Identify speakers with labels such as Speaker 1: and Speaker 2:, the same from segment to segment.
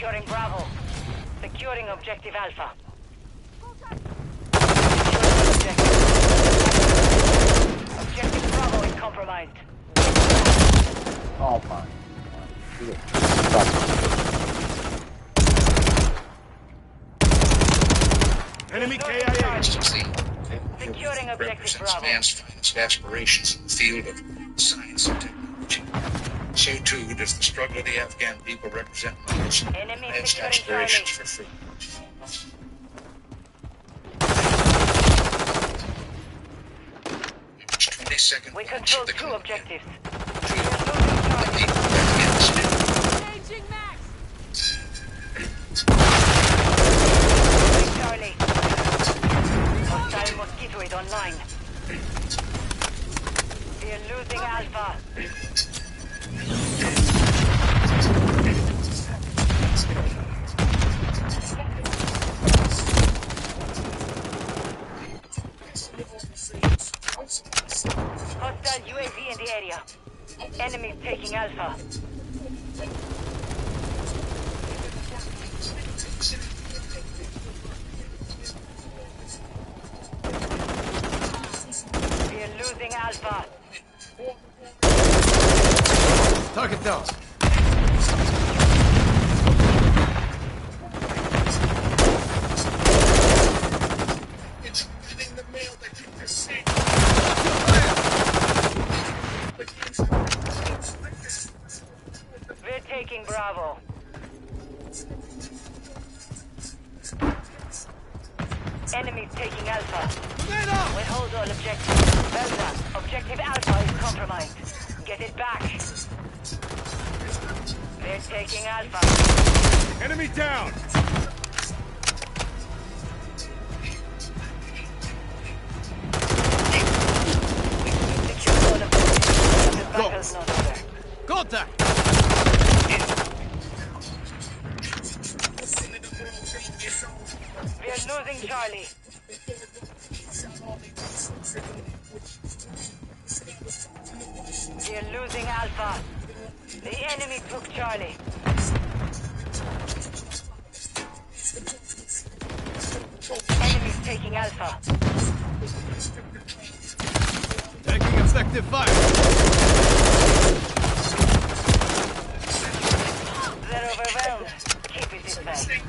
Speaker 1: Securing Bravo. Securing objective Alpha. Objective Bravo is compromised.
Speaker 2: Oh, fine.
Speaker 3: Enemy KIA.
Speaker 1: Securing objective Bravo.
Speaker 4: Man's finest aspirations in the field of science and technology. So too does the struggle of the Afghan people represent man's highest aspirations for freedom.
Speaker 1: We control two objectives.
Speaker 5: Changing max.
Speaker 1: Charlie. Hostile Mosquito is online. We are losing Alpha. Hostile UAV in the area. Enemies taking Alpha. We are losing Alpha.
Speaker 3: Target down.
Speaker 4: It's in the mail that you received.
Speaker 1: We're taking Bravo. Enemies taking Alpha. We hold all objectives. Well done. Objective Alpha is compromised. Get it back. We're taking Alpha.
Speaker 3: Enemy down.
Speaker 1: Secure all objectives. The battle's not over.
Speaker 3: Contact.
Speaker 1: We are losing Charlie. We are losing Alpha. The enemy took Charlie. Enemies taking Alpha.
Speaker 3: Taking effective fire.
Speaker 1: They're overwhelmed. Keep it this way.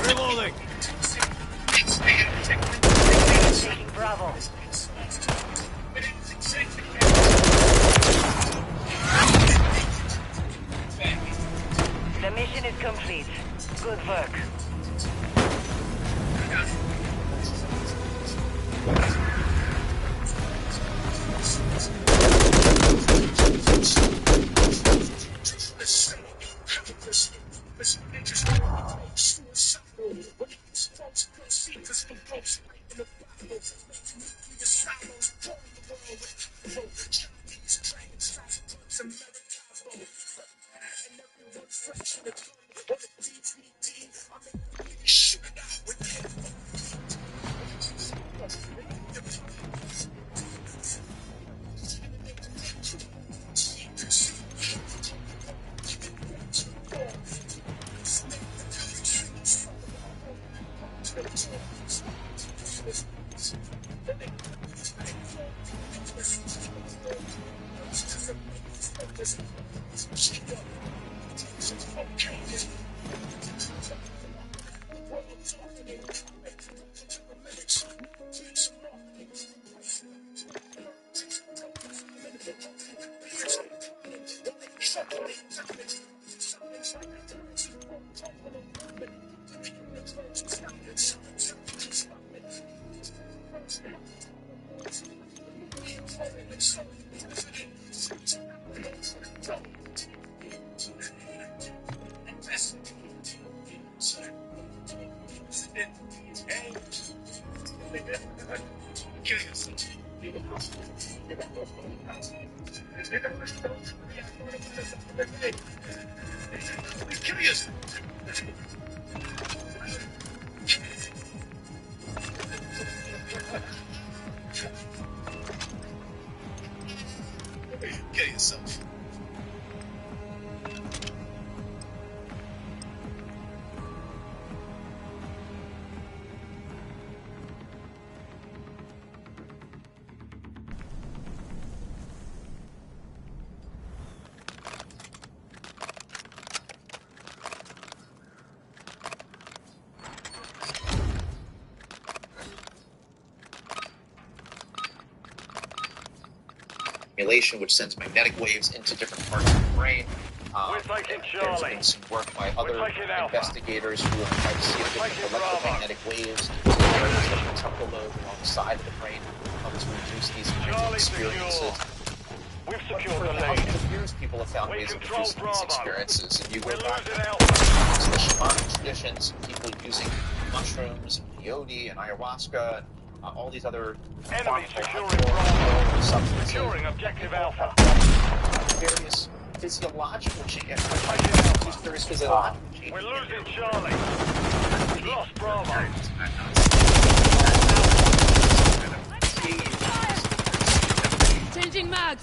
Speaker 3: Reloading.
Speaker 1: Taking Bravo. The mission is complete. Good work.
Speaker 6: stimulation, which sends magnetic waves into different parts of the brain.
Speaker 1: We're taking
Speaker 6: There's
Speaker 1: Charlie.
Speaker 6: been some work by other
Speaker 1: taking Alpha.
Speaker 6: investigators who have tried to see if
Speaker 1: We're
Speaker 6: different
Speaker 1: taking Bravo.
Speaker 6: electromagnetic waves to the areas of the temporal lobe along the side of the brain to reduce these kinds of
Speaker 1: Charlie
Speaker 6: experiences.
Speaker 1: secure. We've
Speaker 6: For
Speaker 1: secured the
Speaker 6: thousands
Speaker 1: lead.
Speaker 6: of years, people have found
Speaker 1: We
Speaker 6: ways of
Speaker 1: control
Speaker 6: reducing these
Speaker 1: Bravo.
Speaker 6: experiences. And you
Speaker 1: We're
Speaker 6: go back
Speaker 1: losing
Speaker 6: to
Speaker 1: Alpha.
Speaker 6: the shamanic traditions, people using mushrooms, peyote, and ayahuasca, and all these other
Speaker 1: Enemy
Speaker 6: harmful
Speaker 1: securing Bravo.
Speaker 6: substances.
Speaker 1: Securing objective Alpha.
Speaker 6: Various physiological changes. Various physiological changes.
Speaker 1: We're losing Charlie. We've lost Bravo.
Speaker 5: Changing mags.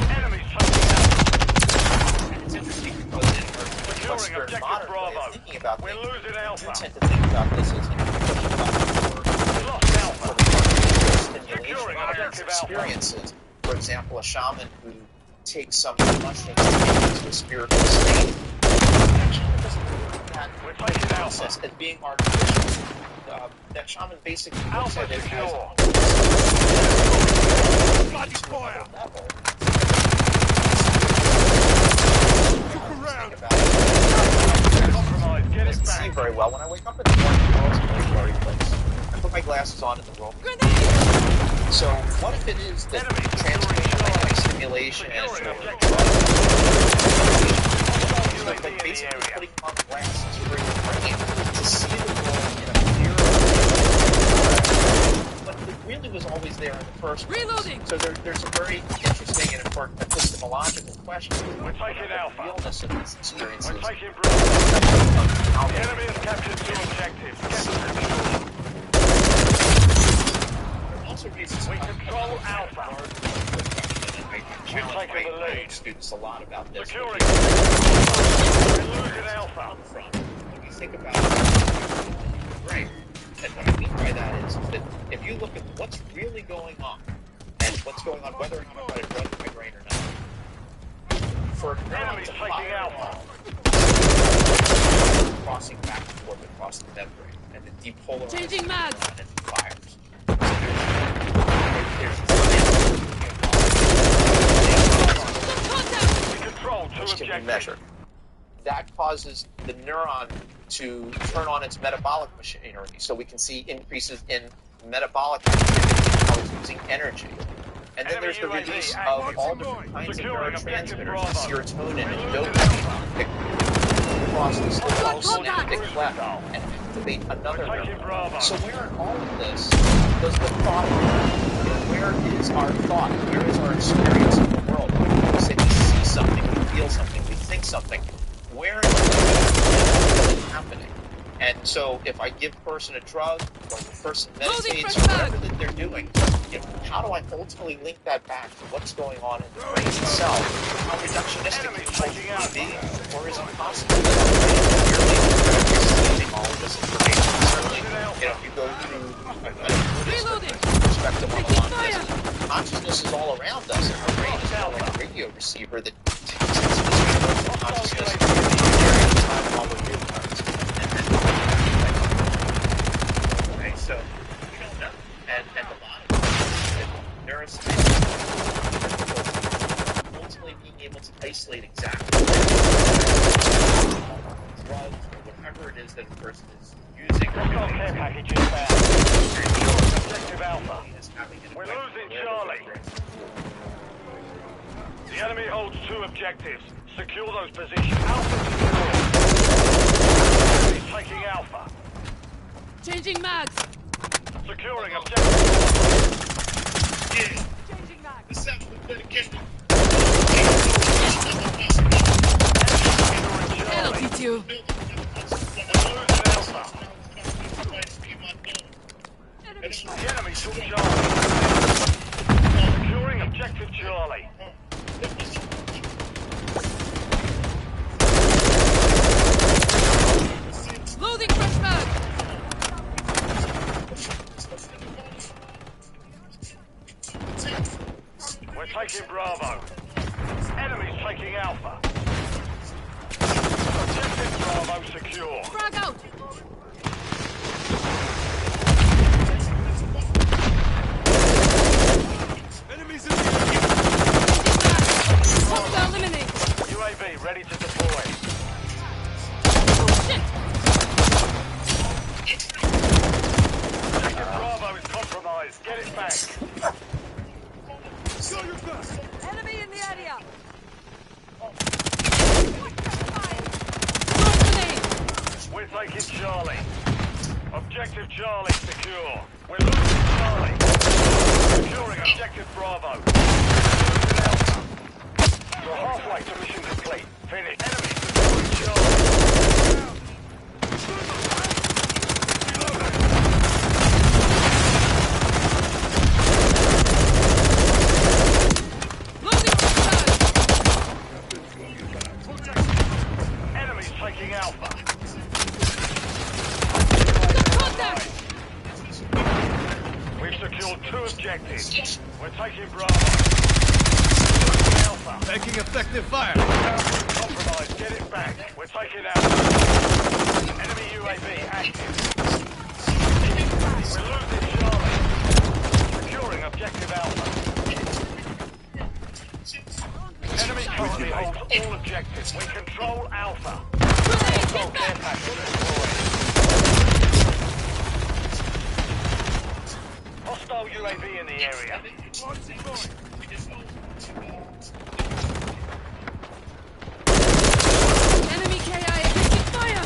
Speaker 1: Enemies taking Alpha.
Speaker 6: And it's interesting because in our
Speaker 1: Securing
Speaker 6: Western
Speaker 1: objective
Speaker 6: modern way
Speaker 1: Bravo.
Speaker 6: of thinking about
Speaker 1: We're
Speaker 6: things,
Speaker 1: losing
Speaker 6: we
Speaker 1: Alpha.
Speaker 6: tend to think about this as an
Speaker 1: We've lost Alpha.
Speaker 6: stimulation
Speaker 1: Securing
Speaker 6: of
Speaker 1: objective Alpha.
Speaker 6: experiences. For example, a shaman who takes some mushrooms into a spiritual state actually doesn't look at
Speaker 1: We're
Speaker 6: that
Speaker 1: taking
Speaker 6: process
Speaker 1: Alpha.
Speaker 6: as being artificial. That shaman basically looks
Speaker 1: Alpha
Speaker 6: at it
Speaker 1: secure.
Speaker 6: as
Speaker 3: Bloody fire!
Speaker 6: level.
Speaker 3: Around!
Speaker 1: Compromise. Get it
Speaker 6: Doesn't see
Speaker 1: back.
Speaker 6: very well. When I wake up in the morning, the world's a very blurry place. I put my glasses on and the world. So what if it is that
Speaker 1: Enemy
Speaker 6: transmission
Speaker 1: securing
Speaker 6: by stimulation and
Speaker 1: Securing
Speaker 6: or
Speaker 1: objective
Speaker 6: but
Speaker 1: UAV in the
Speaker 6: basically
Speaker 1: area.
Speaker 6: putting on glasses for your brain to see the world in a clearer way. But it really was always there in the first place.
Speaker 5: Reloading.
Speaker 6: So there's a very interesting and important epistemological question.
Speaker 1: We're taking
Speaker 6: about
Speaker 1: Alpha.
Speaker 6: the realness of these experiences.
Speaker 1: We're taking Bravo.
Speaker 6: How
Speaker 1: The
Speaker 6: they
Speaker 1: enemy has captured 2 objectives. Get them.
Speaker 6: also raises
Speaker 1: We control Alpha.
Speaker 6: We've
Speaker 1: taken the lead.
Speaker 6: students a lot about this.
Speaker 1: Securing. We're losing Alpha.
Speaker 6: From when you think about right, and what I mean by that is that if you look at what's really going on and what's going on, whether or not I've got a drug in my brain or not, for a neuron
Speaker 1: Enemies
Speaker 6: to
Speaker 1: taking
Speaker 6: fire
Speaker 1: Alpha.
Speaker 6: crossing back and forth across the membrane and then depolarize
Speaker 5: Changing mags.
Speaker 6: and it fires.
Speaker 5: Contact.
Speaker 1: We control 2
Speaker 6: Which can be
Speaker 1: objectives.
Speaker 6: measured. That causes the neuron to turn on its metabolic machinery, so we can see increases in metabolic activity, how it's using energy. And then there's the
Speaker 1: Enemy
Speaker 6: release
Speaker 1: UAV
Speaker 6: of all different kinds of
Speaker 1: Securing objective
Speaker 6: neurotransmitters,
Speaker 1: Bravo.
Speaker 6: serotonin and
Speaker 1: We're losing
Speaker 6: dopamine, across the
Speaker 5: Contact.
Speaker 6: synaptic cleft and activate another
Speaker 1: We're taking
Speaker 6: neuron.
Speaker 1: Bravo.
Speaker 6: So where in all of this does the thought occur? Where is our thought? Where is our experience of the world? We say we see something, we feel something, we think something. Where is it happening? And so if I give a person a drug, or the person meditates, or whatever that they're doing, you know, how do I ultimately link that back to what's going on in the brain itself? How reductionistic
Speaker 1: Enemy
Speaker 6: can
Speaker 1: taking
Speaker 6: it
Speaker 1: out.
Speaker 6: be? Or is it possible that our brain is merely receiving all of this information? Certainly, you know, if you go through
Speaker 5: Reloading.
Speaker 6: perspective on a lot of
Speaker 5: Fire.
Speaker 6: this, consciousness is all around us, and our brain is kind of like a radio receiver that takes its universal consciousness for a period of time while we're doing things. Okay, so we don't know. And a lot of neuroscience ultimately being able to isolate exactly drugs or whatever it is that a person is using.
Speaker 1: Hostile care package inbound. Objective Alpha. We're losing Charlie. The enemy holds 2 objectives. Secure those positions. Alpha secure. He's taking Alpha.
Speaker 5: Changing mags.
Speaker 1: Securing objective.
Speaker 5: Changing mags. Hello, T2.
Speaker 1: Losing Alpha. The enemy took Charlie. Securing objective Charlie.
Speaker 5: Loading fresh mag.
Speaker 1: We're taking Bravo. Enemy's taking Alpha. Objective Bravo secure.
Speaker 5: Frag out.
Speaker 3: Enemies in the area! Charlie. Objective Charlie secure. We're losing Charlie. Securing objective Bravo. Losing Alpha. You're halfway to mission complete. Finish. Enemy securing Charlie. Enemies taking Alpha. We've secured 2 objectives. We're taking Bravo. Alpha.
Speaker 7: Taking effective fire.
Speaker 3: Alpha compromised. Get it back. We're taking Alpha. Enemy UAV active. We're losing Charlie. Securing objective Alpha. Enemy currently holds all objectives. We control Alpha. Hostile care package deployed. Hostile UAV in the area.
Speaker 5: Enemy KIA taking fire!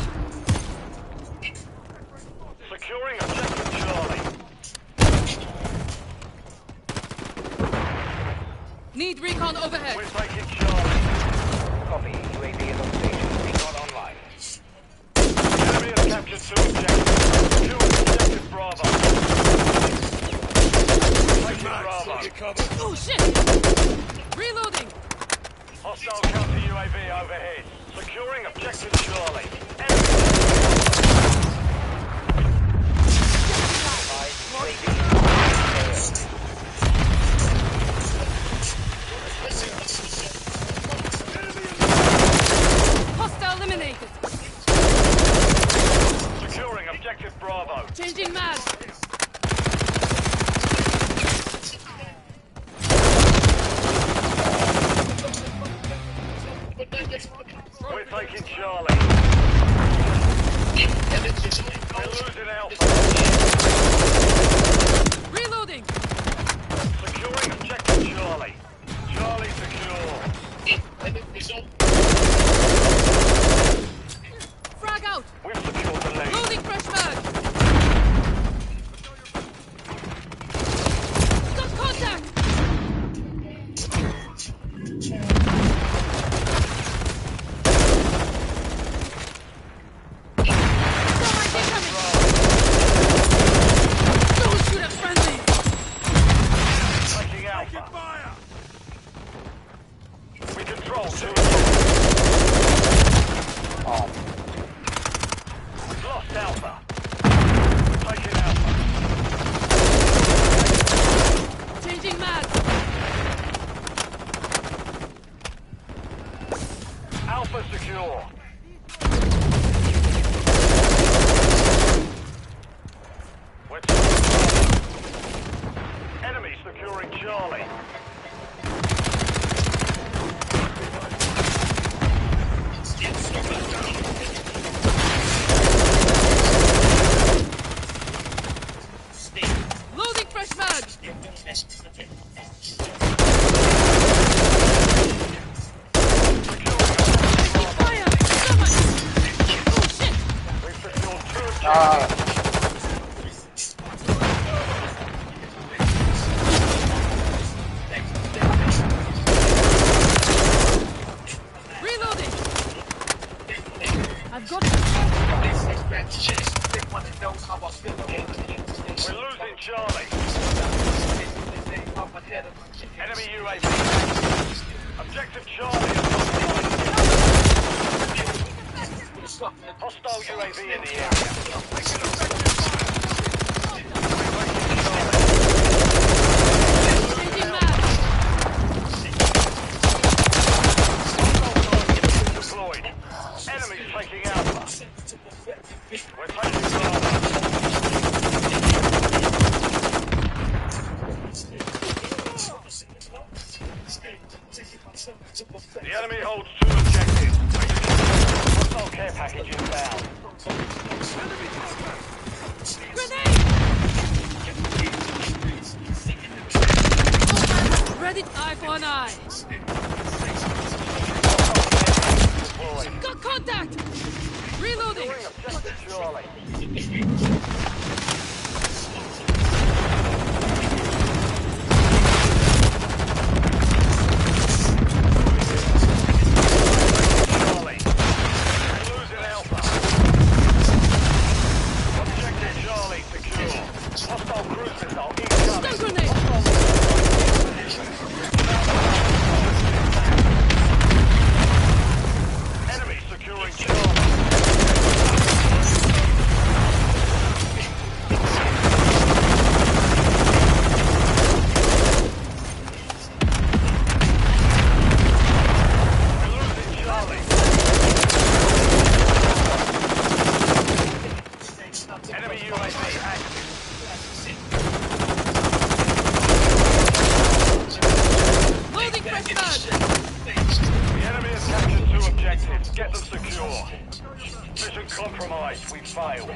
Speaker 3: Securing objective Charlie.
Speaker 5: Need recon overhead.
Speaker 3: We're taking Charlie.
Speaker 8: Copy. UAV is on station. Recon online.
Speaker 3: Enemy has captured 2 objectives. Securing objective Bravo. Taking Bravo.
Speaker 5: Oh shit! Reloading!
Speaker 3: Hostile counter UAV overhead. Securing objective Charlie.
Speaker 5: Hostile eliminated!
Speaker 3: Securing objective Bravo.
Speaker 5: Changing mags!
Speaker 3: We're taking Charlie. We're losing Alpha.
Speaker 5: Reloading!
Speaker 3: Securing objective Charlie. Charlie secure.
Speaker 5: Frag out!
Speaker 3: We've secured the lead.
Speaker 5: Loading fresh mag! Got contact! Don't shoot at friendly!
Speaker 3: Taking Alpha.
Speaker 7: Fire.
Speaker 3: We control 2.
Speaker 2: Oh,
Speaker 3: We've lost Alpha. Taking Alpha.
Speaker 5: Changing mags!
Speaker 3: Alpha secure. We're taking Bravo. Enemy securing Charlie.
Speaker 5: Loading fresh mag! Taking fire! Someone! Oh shit!
Speaker 3: We've secured 2 objectives.
Speaker 5: Reloading! I've got
Speaker 3: We're losing Charlie. Enemy UAV. Objective Charlie is compromised. Hostile UAV in the area.
Speaker 5: changing mags!
Speaker 3: Deployed. Enemies taking Alpha. We're taking Bravo. The enemy holds 2 objectives. Hostile care package inbound.
Speaker 5: Grenade! Ready eye for an eye!
Speaker 3: Deployed.
Speaker 5: Got contact! Reloading!
Speaker 3: Securing objective Charlie. Charlie. We're losing Alpha. Objective Charlie secure. Hostile cruise missile
Speaker 5: Stun
Speaker 3: incoming.
Speaker 5: grenade!
Speaker 3: Enemy securing Charlie. We're losing Charlie. Enemy UAV active.
Speaker 5: Loading fresh mag!
Speaker 3: The enemy has captured 2 objectives. Get them secure. Mission compromised. We failed.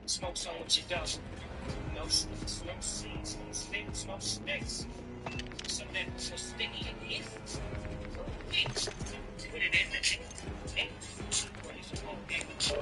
Speaker 6: Smokes on what you does. No smoke seeds, no snakes, smoke sticks. Some of them so sticky in here. Things. Put it in the thing. What is it called? Damage.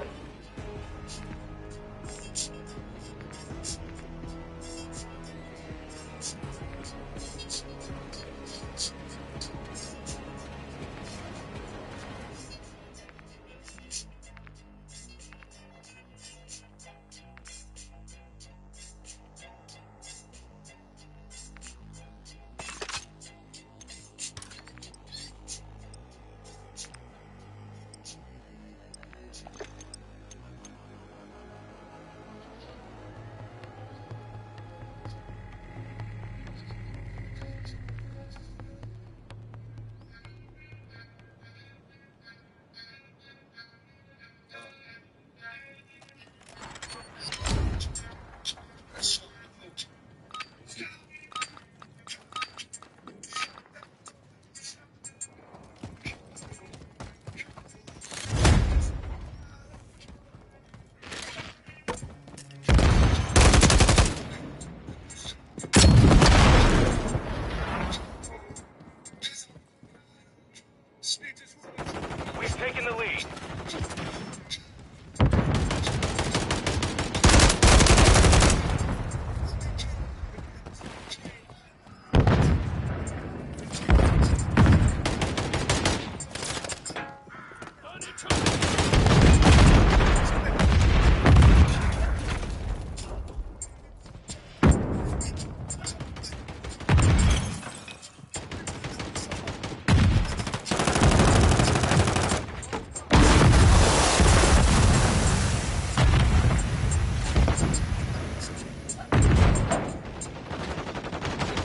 Speaker 6: We've taken the lead.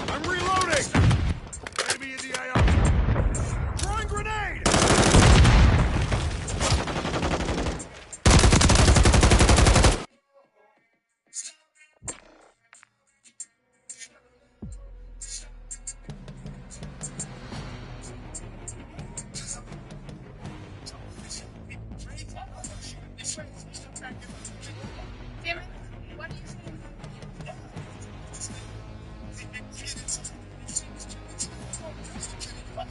Speaker 6: I'm reloading! Enemy in the AO! Throwing grenade!
Speaker 7: Damn it. What do you say?
Speaker 9: What?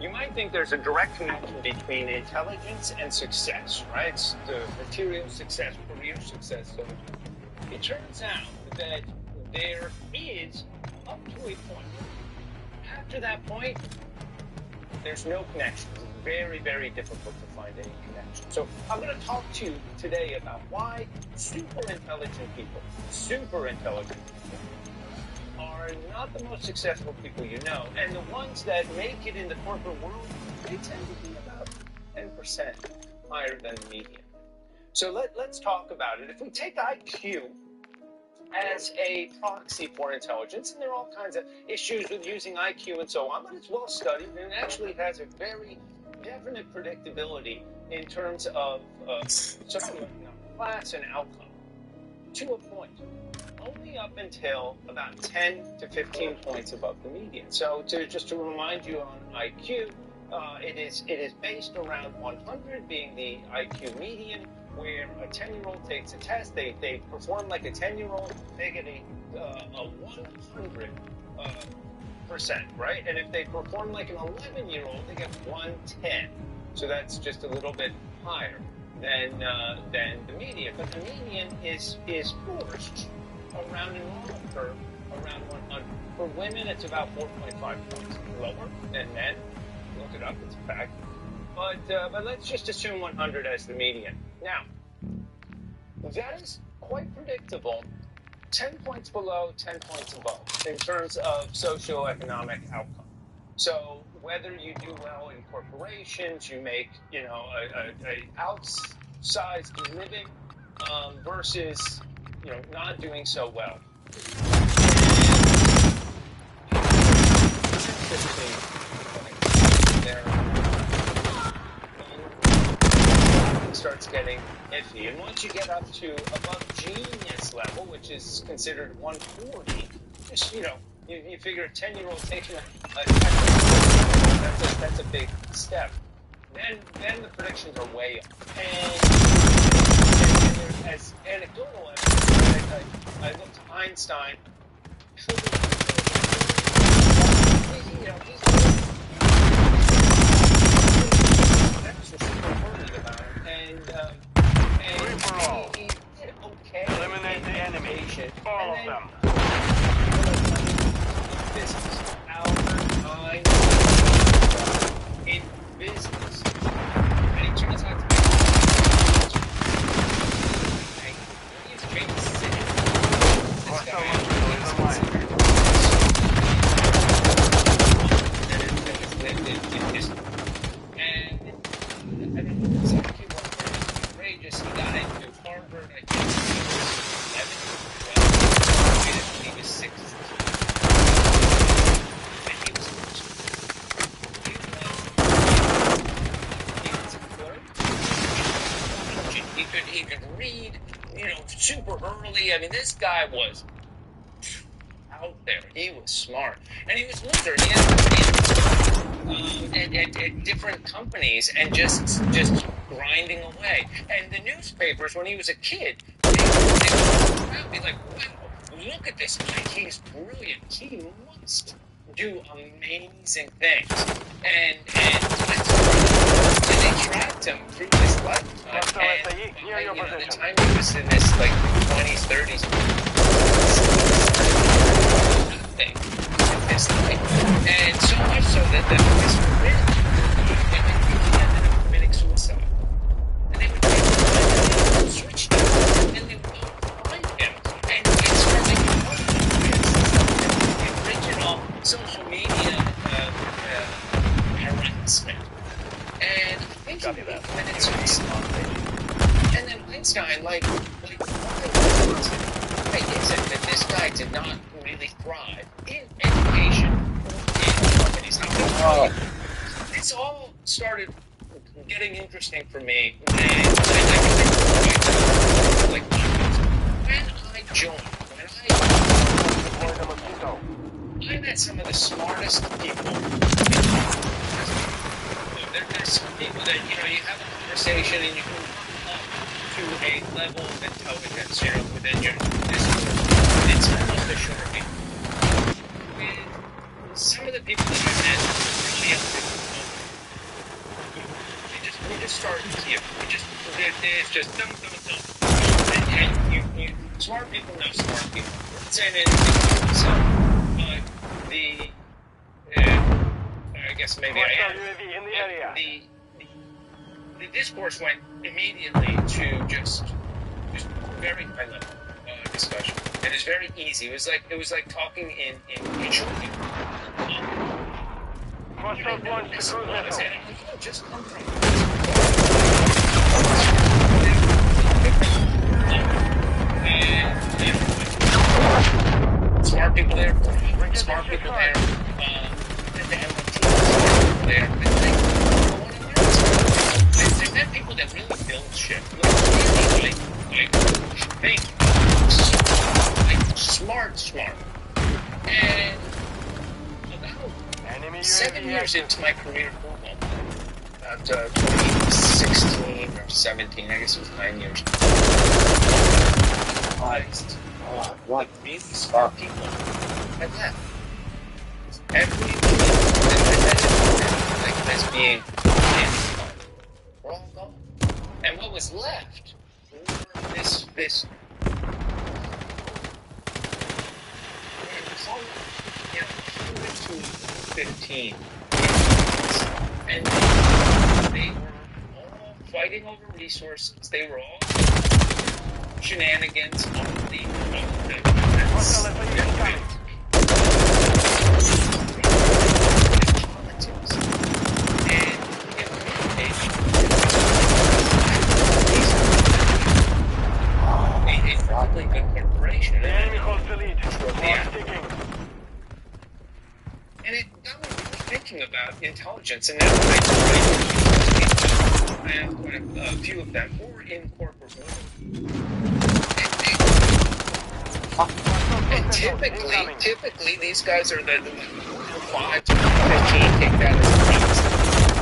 Speaker 6: You might think there's a direct connection between intelligence and success, right? It's the material success, career success. So it turns out that there is up to a point. After that point, there's no connection. It's very, very difficult to find any connection. So I'm going to talk to you today about why super intelligent people are not the most successful people you know, and the ones that make it in the corporate world, they tend to be about 10% higher than the median. So let's talk about it. If we take IQ as a proxy for intelligence, and there are all kinds of issues with using IQ and so on, but it's well studied, and it actually has a very definite predictability in terms of socioeconomic class and outcome, to a point. Only up until about 10 to 15 points above the median. So just to remind you on IQ, it is based around 100 being the IQ median, where a 10-year-old takes a test, they perform like a 10-year-old, they get a 100%, right? And if they perform like an 11-year-old, they get 110. So that's just a little bit higher than the median. But the median is forced around an normal curve, around 100. For women, it's about 4.5 points lower than men. Look it up, it's a fact. But let's just assume 100 as the median. Now, that is quite predictable. 10 points below, 10 points above in terms of socioeconomic outcome. So whether you do well in corporations, you make, a outsized living versus, not doing so well. It starts getting iffy. And once you get up to above genius level, which is considered 140, just, you figure a 10-year-old taking that's a big step. Then the predictions are way up. And as anecdotal evidence, I looked at Einstein. That's just worried about him. And he did okay.
Speaker 3: Eliminate the enemy. All of them.
Speaker 6: Business. In business. And he turns out to be outrageous. He got into Harvard, I think, 11, 12, he was 6. He could read, super early. I mean, this guy was out there. He was smart. And he was older. He had at different companies and just grinding away. And the newspapers, when he was a kid, they would be like, wow, look at this guy. He's brilliant. He must do amazing things. And they tracked him through his lifetime. And by the time he was in his like 20s, 30s, nothing in his life. And so much so that the boys forbid him and he ended up committing suicide. And they would switch him and they would find him. And it's really the original social media harassment. And I think he committed suicide. And then Einstein, why is it that this guy did not really thrive in education or in companies? This all started getting interesting for me when I joined, I met some of the smartest people. There's some people that, you have a conversation and you can come up to a level of intelligence, within your discourse. It's almost a surety. With some of the people that I met, really young people, we just start here. It's just dumb. And you smart people know smart people. I'm not saying anything. So, I guess maybe I am. The discourse went immediately to just very high level discussion. It is very easy. It was like talking in jargon. Just come from smart people there. Smart people there. They have there. They've met people that really build shit. Really think. Smart. And about 7 years into my career, about 2016 or 17, I guess it was 9 years. What really smart people had left. Everything as being we're all gone. And what was left were this 15. And they were all fighting over resources. They were all shenanigans on the a good corporation. And it got me thinking about intelligence, and that's I have quite a few of them, or in corporate world. And typically, these guys are the 5 to 15, take that as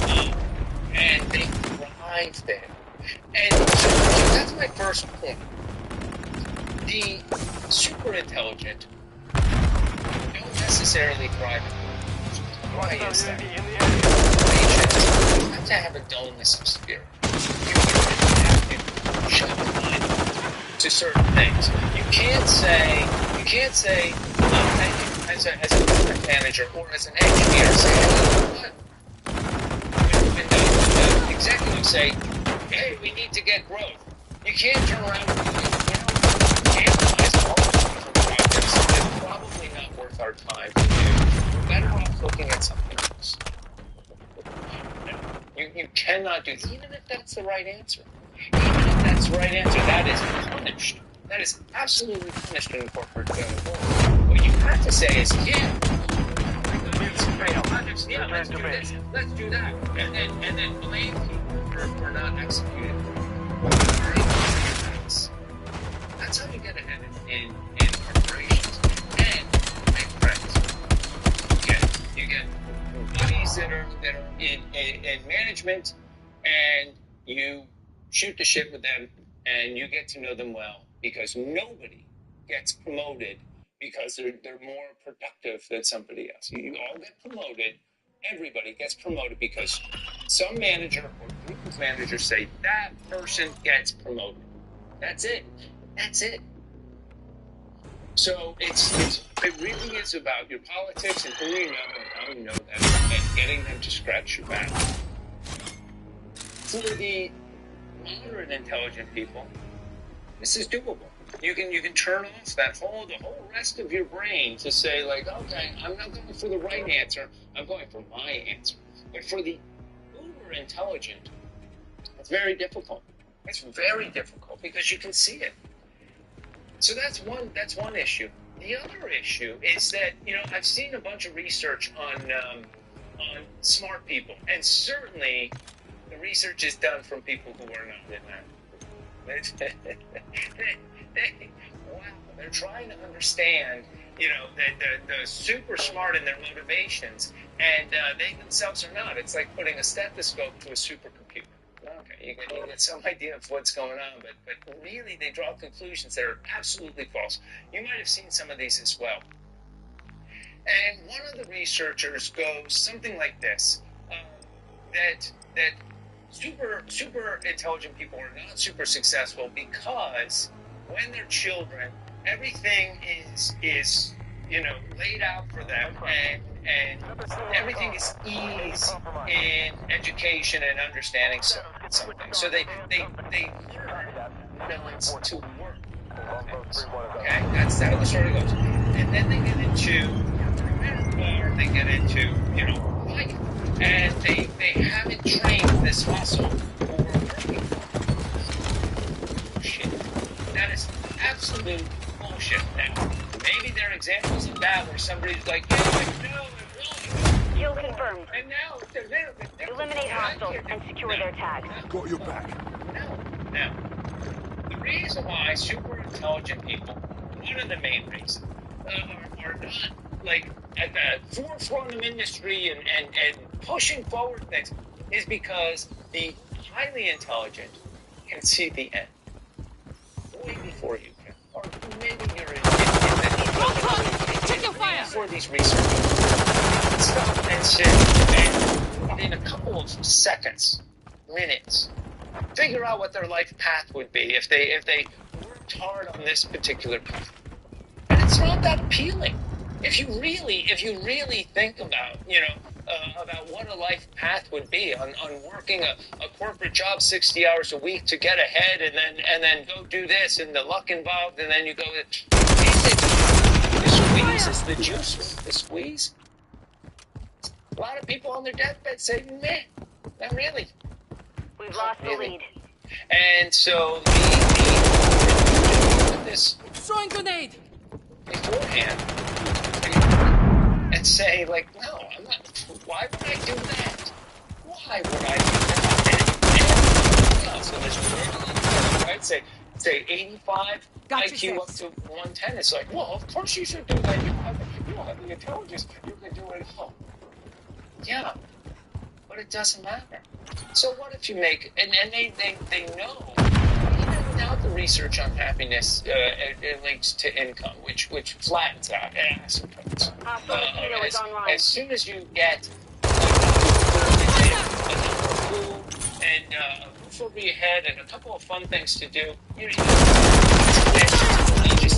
Speaker 6: a and they thrive there. And so that's my first point. The super intelligent don't necessarily thrive in why is that? You have to have a dullness of spirit. You have to shut the mind to certain things. You can't say as a product manager or as an engineer, say, hey, when the executives say, hey, we need to get growth. You can't turn around and analyze all of the different projects. It's probably not worth our time to do. We're better off looking at something else. You cannot do this, even if that's the right answer. Even if that's the right answer, that is punished. That is absolutely punished in corporate world. What you have to say is, let's do this, let's do that, and then blame people for not executing. That's how you get ahead in corporations. And You get buddies that are in management, and you shoot the shit with them, and you get to know them well, because nobody gets promoted because they're more productive than somebody else. You all get promoted. Everybody gets promoted because some manager or group of managers say that person gets promoted. That's it. That's it. So it really is about your politics and who you know and how you know them and getting them to scratch your back. For the moderate intelligent people, this is doable. You can turn off the whole rest of your brain to say, like, okay, I'm not going for the right answer, I'm going for my answer. But for the uber intelligent, it's very difficult. It's very difficult because you can see it. So that's one issue. The other issue is that, I've seen a bunch of research on smart people, and certainly the research is done from people who are not in that. They're trying to understand, the super smart in their motivations, and they themselves are not. It's like putting a stethoscope to a supercomputer. Okay, you get some idea of what's going on, but really they draw conclusions that are absolutely false. You might have seen some of these as well. And one of the researchers goes something like this, that super intelligent people are not super successful because when they're children, everything is laid out for them, and everything is ease in education and understanding something. So they learn not to work. Okay, that's how the story goes. And then they get into life, and they haven't trained this muscle for working. Shit. That is absolute bullshit. Now, maybe there are examples of that where somebody's like,
Speaker 1: Kill confirmed.
Speaker 6: and now they're
Speaker 1: Eliminate hostiles and secure their tags.
Speaker 3: Got your back.
Speaker 6: Now, the reason why super intelligent people, one of the main reasons, are not like at the forefront of industry and pushing forward things is because the highly intelligent can see the end way before you can, or maybe you're in
Speaker 5: Check your fire!
Speaker 6: before these researchers stop and sit and within a couple of seconds, minutes, figure out what their life path would be if they worked hard on this particular path. And it's not that appealing. If you really think about, about what a life path would be on working a corporate job 60 hours a week to get ahead, and then go do this, and the luck involved, and then you go, the squeeze is the juice, the squeeze. A lot of people on their deathbed say, meh, not really.
Speaker 1: We've lost the lead.
Speaker 6: And so this
Speaker 5: Throwing grenade!
Speaker 6: beforehand and say, like, no, I'm not. Why would I do that? Why would I do that? So there's right? Say 85
Speaker 5: Got
Speaker 6: IQ
Speaker 5: your
Speaker 6: up to 110. It's like, well, of course you should do that. You have the intelligence. You can do it all. Yeah, but it doesn't matter. So what if you make, and they know, even without the research on happiness, it links to income, which flattens out and asymptotes. As soon as you get enough food and a roof over your head and a couple of fun things to do, you just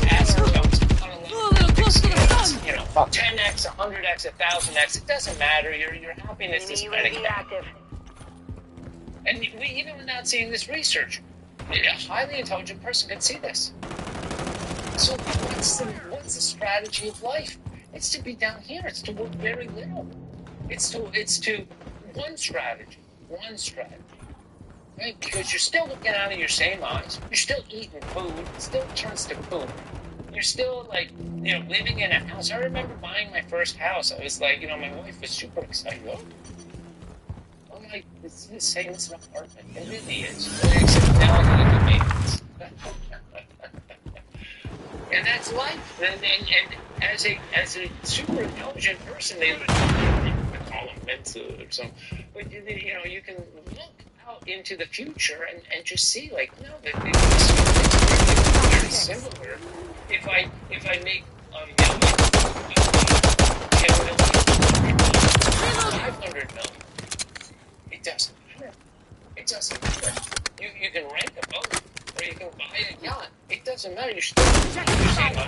Speaker 6: asymptotes on a level.
Speaker 5: Close to the sun!
Speaker 6: 10x, 100x, 1000x, it doesn't matter. Your happiness is
Speaker 1: active.
Speaker 6: And we, even without seeing this research, a highly intelligent person can see this. So what's the strategy of life? It's to be down here. It's to work very little. It's to one strategy, right? Because you're still looking out of your same eyes. You're still eating food. It still turns to food. You're still living in a house. I remember buying my first house. I was like, my wife was super excited. Oh. I'm like, it's the same as an apartment. It really is. Except now I gotta do maintenance. And that's life. And as a super intelligent person, they call them mental or something. But you know, you can look out into the future and just see, like, no, that it's very similar. If I make $1 million, 10 million, 500 million, it doesn't matter. It doesn't matter. You can rent a boat, or you can buy a yacht. It doesn't matter. You're still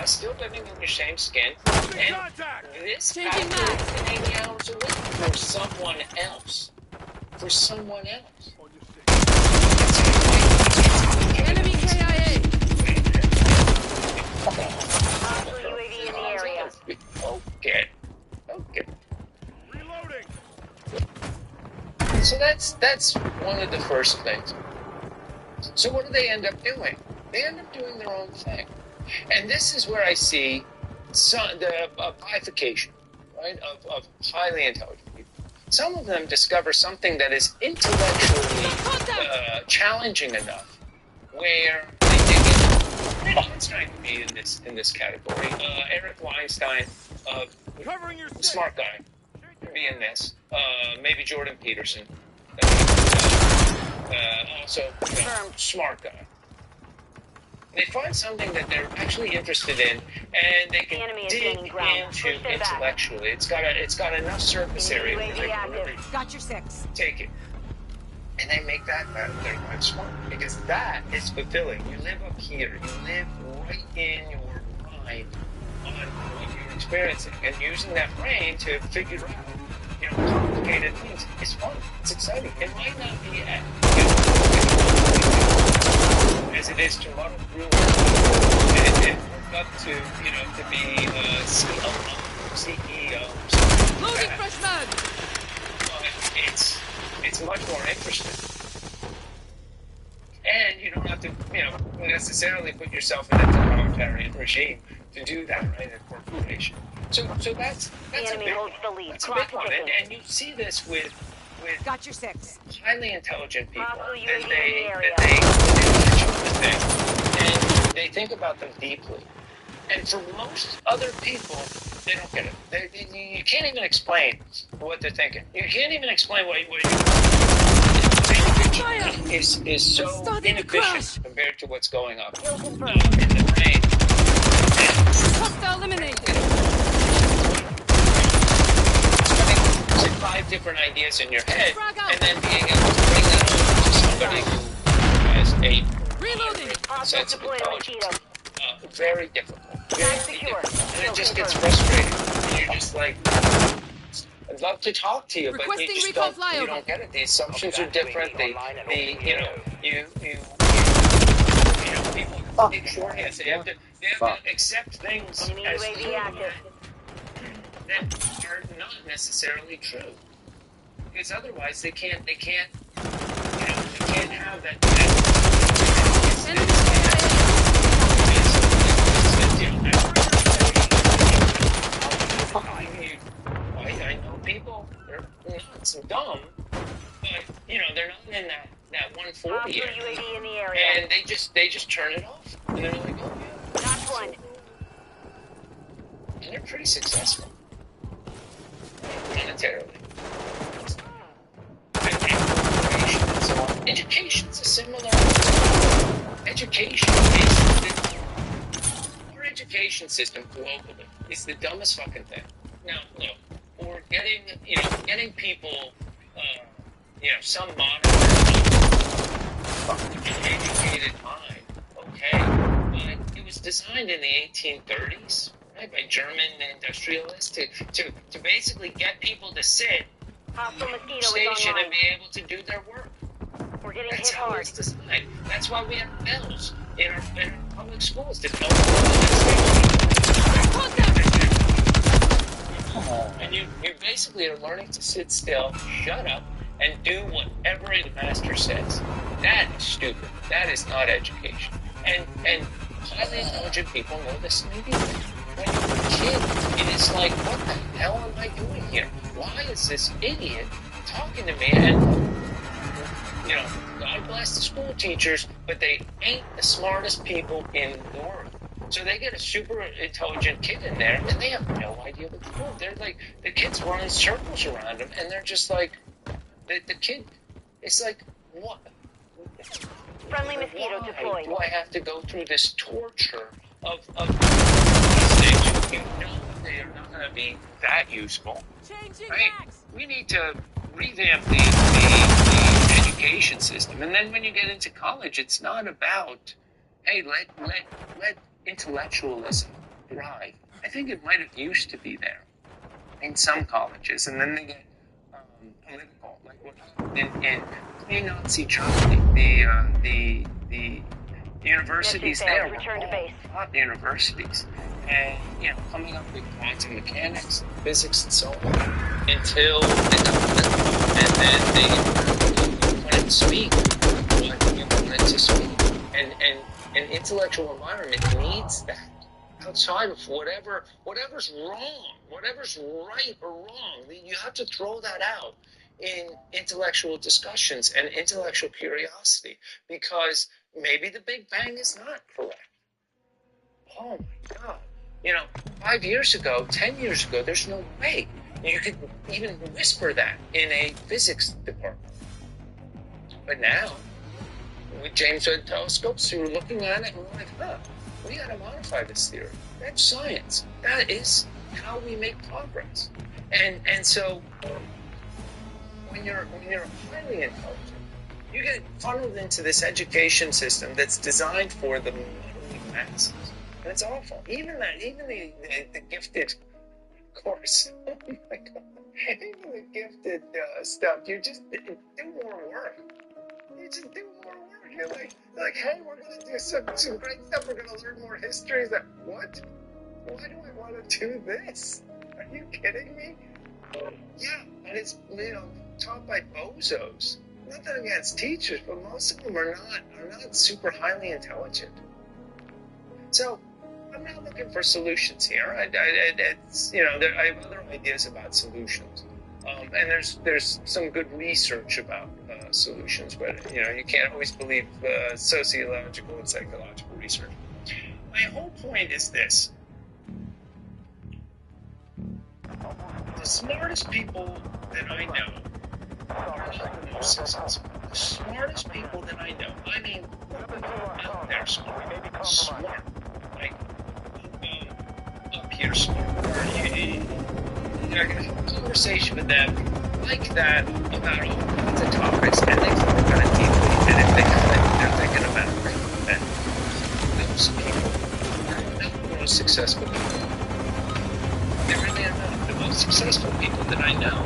Speaker 6: still living in your same skin. And this guy is 80 hours a week for someone else. For someone else.
Speaker 5: Enemy KIA.
Speaker 1: Hostile UAV in the area.
Speaker 6: Okay.
Speaker 3: Reloading.
Speaker 6: So that's one of the first things. So what do they end up doing? They end up doing their own thing. And this is where I see the bifurcation, right, of highly intelligent people. Some of them discover something that is intellectually challenging enough where they dig in. Einstein would be in this category. Eric Weinstein,
Speaker 3: Covering your
Speaker 6: smart guy, would be in this. Maybe Jordan Peterson. Also, smart guy. They find something that they're actually interested in, and they can dig into intellectually. It's got enough surface area that they can really
Speaker 5: Got your 6.
Speaker 6: take it, and they make that their life smart, because that is fulfilling. You live up here. You live right in your mind on what you're experiencing, and using that brain to figure out, you know, complicated things is fun. It's exciting. It might not be as it is to model through and work up to, you know, to be CEO.
Speaker 5: Loading fresh mag.
Speaker 6: But it's much more interesting. And you don't have to, you know, necessarily put yourself in a totalitarian regime to do that, right? A corporation. So that's a big one. That's a big one. And you see this with
Speaker 5: Got your 6.
Speaker 6: highly intelligent people
Speaker 1: Hostile
Speaker 6: that
Speaker 1: UAV
Speaker 6: they
Speaker 1: in the area.
Speaker 6: and they think about them deeply. And for most other people, they don't get it. You can't even explain what they're thinking. You can't even explain what you is so inefficient compared to what's going on in the brain.
Speaker 5: Hostile eliminated.
Speaker 6: 5 different ideas in your head, and then being able to bring that over to somebody who has a sense of intelligence. Very difficult. Very difficult. And it just gets frustrating. And you're just like, I'd love to talk to you, but you just don't get it. The assumptions are different. People take shorthands. They have to accept things as true that are not necessarily true, because otherwise they can't have that. I know people, they're not so dumb, but you know, they're not in that 140 area, and they just turn it off, and they're like, oh yeah,
Speaker 1: Not one.
Speaker 6: and they're pretty successful monetarily. And so on. Education's a similar. Education is our education system globally is the dumbest fucking thing. Now, look, for getting people, some modern, educated mind, okay, but it was designed in the 1830s. By German industrialists to basically get people to sit on the station and be able to do their work.
Speaker 1: We're getting
Speaker 6: That's
Speaker 1: hit
Speaker 6: how
Speaker 1: hard.
Speaker 6: it's designed. That's why we have bells in our public schools to tell and you basically are learning to sit still, shut up, and do whatever the master says. That is stupid. That is not education. And highly intelligent people know this immediately. When you're a kid, it is like, what the hell am I doing here? Why is this idiot talking to me? And, God bless the school teachers, but they ain't the smartest people in the world. So they get a super intelligent kid in there, and they have no idea what to do. They're like, the kid's running circles around them, and they're just like, the kid, it's like, what?
Speaker 1: Friendly mosquito
Speaker 6: Why
Speaker 1: deployed.
Speaker 6: do I have to go through this torture of these things? You know they are not going to be that useful. Right? We need to revamp the education system. And then when you get into college, it's not about, hey, let intellectualism thrive. I think it might have used to be there in some colleges. And then they get political, like what happened in pre-Nazi Germany. The universities there were
Speaker 1: Return to
Speaker 6: all
Speaker 1: base.
Speaker 6: top universities. And, coming up with quantum mechanics, physics, and so on, until they got them. And then they wanted to speak what you wanted to speak. And an intellectual environment needs that. Outside of whatever's wrong, whatever's right or wrong, you have to throw that out in intellectual discussions and intellectual curiosity, because maybe the Big Bang is not correct. Oh my God. 5 years ago, 10 years ago, there's no way you could even whisper that in a physics department. But now, with James Webb telescopes, we're looking at it and we're like, we got to modify this theory. That's science. That is how we make progress. And so, when you're highly intelligent, you get funneled into this education system that's designed for the modeling masses. And it's awful. Even the gifted course. Oh my God. Even the gifted stuff, you just do more work. You just do more work. You're like, hey, we're going to do some great stuff. We're going to learn more history. Is that, what? Why do I want to do this? Are you kidding me? Yeah, and it's, taught by bozos. Nothing against teachers, but most of them are not super highly intelligent. So, I'm not looking for solutions here. I have other ideas about solutions, and there's some good research about solutions, but you can't always believe sociological and psychological research. My whole point is this: the smartest people that I know are not the most successful. The smartest people that I know, I mean, out there smart, like up here smart. You're going to have a conversation with them like that about all kinds of topics, and they think about it deeply, and if they're thinking about it, then those people are not the most successful people. They really are not. The most successful people that I know,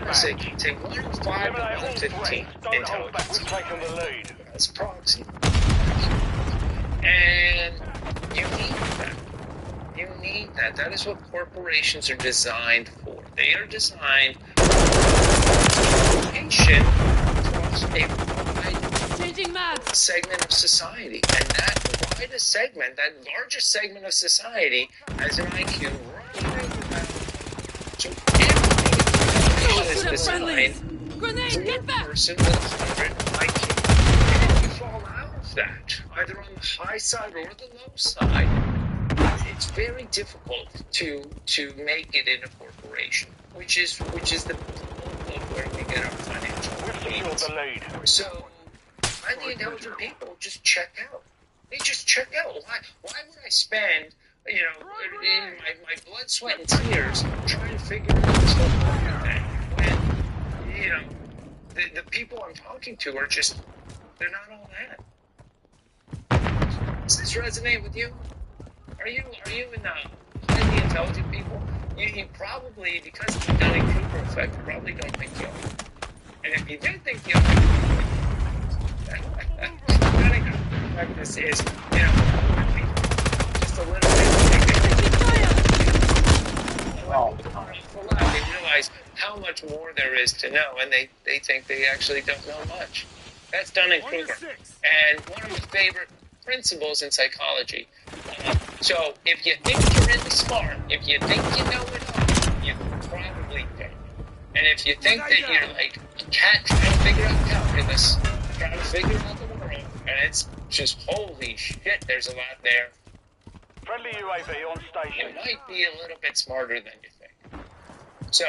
Speaker 6: I say 1 in 5 to 1 in 15 intelligence.
Speaker 3: We've taken the lead.
Speaker 6: That's proxy. And you need that. You need that. That is what corporations are designed for. They are designed for education across a wide segment of society. And that widest segment, that largest segment of society, has an IQ right around. So everything is designed for a person with 100 IQ. And if you fall out of that, either on the high side or the low side, it's very difficult to make it in a corporation, which is the bulk of where we get our financial needs.
Speaker 3: The lead.
Speaker 6: So, highly intelligent people just check out. They just check out. Why would I spend, in my blood, sweat, and tears trying to figure out this whole thing when, the people I'm talking to are just, they're not all that. Does this resonate with you? Are you in highly intelligent people? You probably, because of the Dunning-Kruger effect, probably don't think you are. And if you do think you are, Dunning-Kruger effect is, just a little bit. They realize how much more there is to know, and they think they actually don't know much. That's Dunning-Kruger. And one of my favorite principles in psychology. So if you think you're really smart, if you think you know it all, you probably think. And if you think that you're like a cat trying to figure out calculus, trying to figure out the world, and it's Just holy shit, there's a lot there.
Speaker 3: Friendly UAV on
Speaker 6: You
Speaker 3: station.
Speaker 6: might be a little bit smarter than you think. So,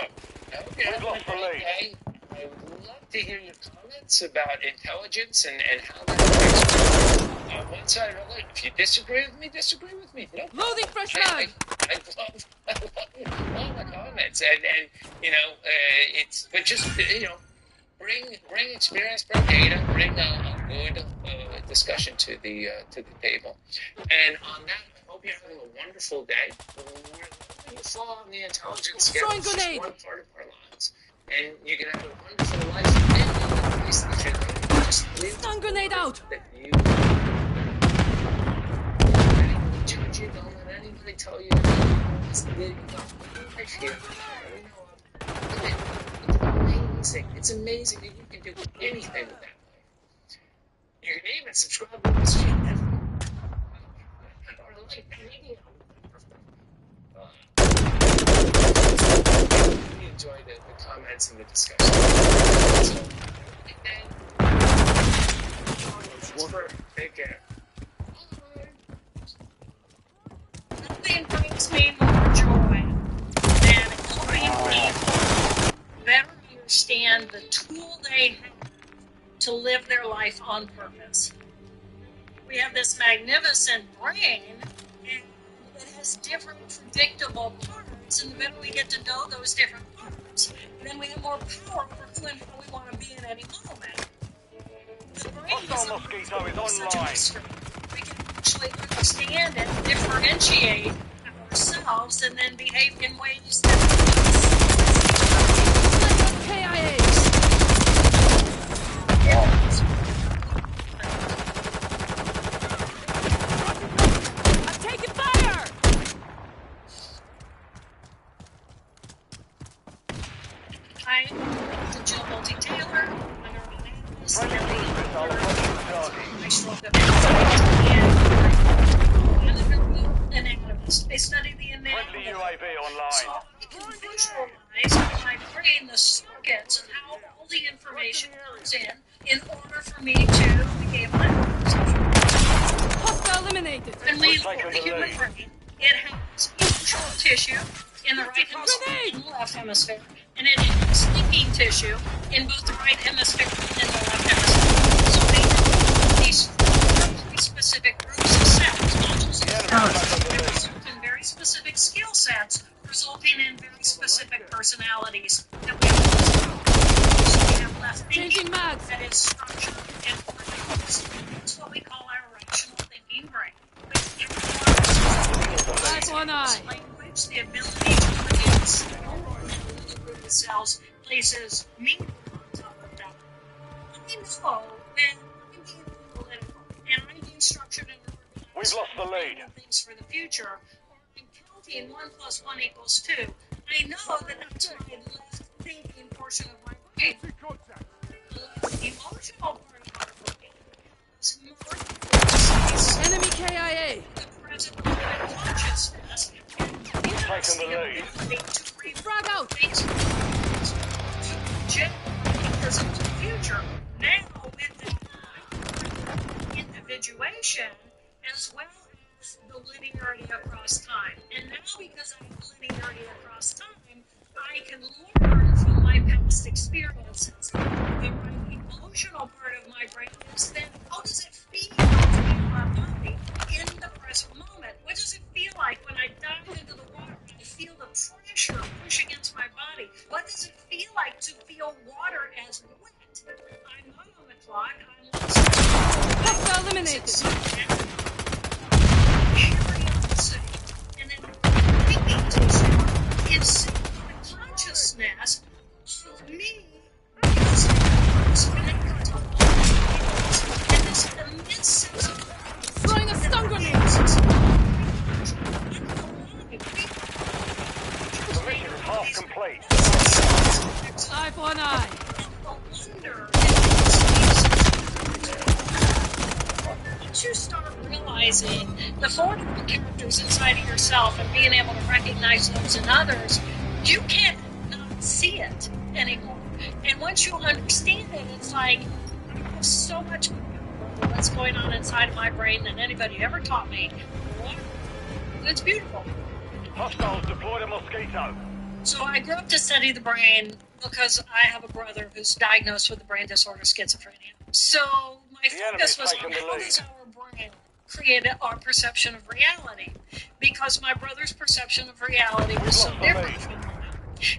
Speaker 6: I hope you have
Speaker 3: We've lost
Speaker 6: a
Speaker 3: the
Speaker 6: great
Speaker 3: lead.
Speaker 6: day. I would love to hear your comments about intelligence and how that affects you. One side or the other. If you disagree with me, disagree with me. No problem.
Speaker 5: Loading fresh
Speaker 6: I
Speaker 5: mag.
Speaker 6: love all the comments, and you know, but just bring experience, bring data, bring a good discussion to the table. And on that, I hope you're having a wonderful day. We're fall on the intelligence scale.
Speaker 5: Throwing
Speaker 6: It's just
Speaker 5: grenade.
Speaker 6: one part of our lives, and you can have a wonderful life. And the advice that you just live
Speaker 5: Stun grenade out.
Speaker 6: that you. Don't let anybody judge you. Don't let anybody tell you. Just live your life here. Amazing. It's amazing that you can do anything with that life. You can even subscribe to this channel. Or like the radio. Really enjoy the comments and the discussion. Take care.
Speaker 9: Nothing brings me more joy than helping people better understand the tool they have to live their life on purpose. We have this magnificent brain, and it has different predictable parts, and the better we get to know those different parts, then we have more power over who and how we want to be in any moment. The brain is
Speaker 3: Hostile Mosquito is online.
Speaker 9: we can actually understand and differentiate ourselves and then behave in ways that
Speaker 5: KIA. I'm taking fire.
Speaker 9: I am Jill Multi-Taylor. I'm an analyst.
Speaker 3: Friendly cruise missile approaching target.
Speaker 9: I spoke up and anatomists. They study the
Speaker 3: Friendly
Speaker 9: anatomy.
Speaker 3: UAV
Speaker 9: So
Speaker 3: online.
Speaker 9: I can visualize in my brain the circuits and how all the information comes in order for me to be able to.
Speaker 5: Hostile eliminated.
Speaker 9: When we look at the human brain, it has emotional tissue in the right hemisphere and the left hemisphere, and it has thinking tissue in both the right hemisphere and in the left hemisphere. So they have these very specific groups of cells, not just in very specific skill sets, resulting in very specific personalities that we have. So we have left
Speaker 5: Changing
Speaker 9: thinking
Speaker 5: mags.
Speaker 9: that is structured and organized. That's what we call our rational thinking brain.
Speaker 5: Eyes on eye.
Speaker 9: Language, the ability to produce the cells places meaning on top of that. I know when I'm being political and I'm being structured and organized,
Speaker 3: We've lost the lead.
Speaker 9: things for the future, or I'm counting 1 + 1 = 2. I know that that's my left thinking portion of my brain. The emotional part of our brain is more
Speaker 5: Enemy KIA.
Speaker 9: the present moment consciousness and
Speaker 3: Taking the lead.
Speaker 5: Frag out.
Speaker 9: Because into the future, now with the individuation as well as the linearity across time. And now because I have linearity across time, I can learn from my past experiences. The right emotional part of my brain is then, how does it feel to be in my body in the present moment? What does it feel like when I dive into the water and I feel the pressure push against my body? What does it feel like to feel water as wet? I'm not on the clock. I'm
Speaker 5: Hostile eliminated.
Speaker 9: curiosity. And then thinking tissue is the consciousness of me because I was connected to all the things and this immense sense of
Speaker 5: Throwing a stun grenade.
Speaker 3: The mission is half complete.
Speaker 5: Eye for an eye.
Speaker 9: Once you start realizing the formidable characters inside of yourself and being able to recognize those in others, you can't not see it anymore. And once you understand it, it's like I have so much power what's going on inside of my brain than anybody ever taught me. And it's beautiful.
Speaker 3: Hostiles deployed a Mosquito.
Speaker 9: So I grew up to study the brain because I have a brother who's diagnosed with the brain disorder schizophrenia. So my focus was on how does our brain create our perception of reality, because my brother's perception of reality was so different from mine.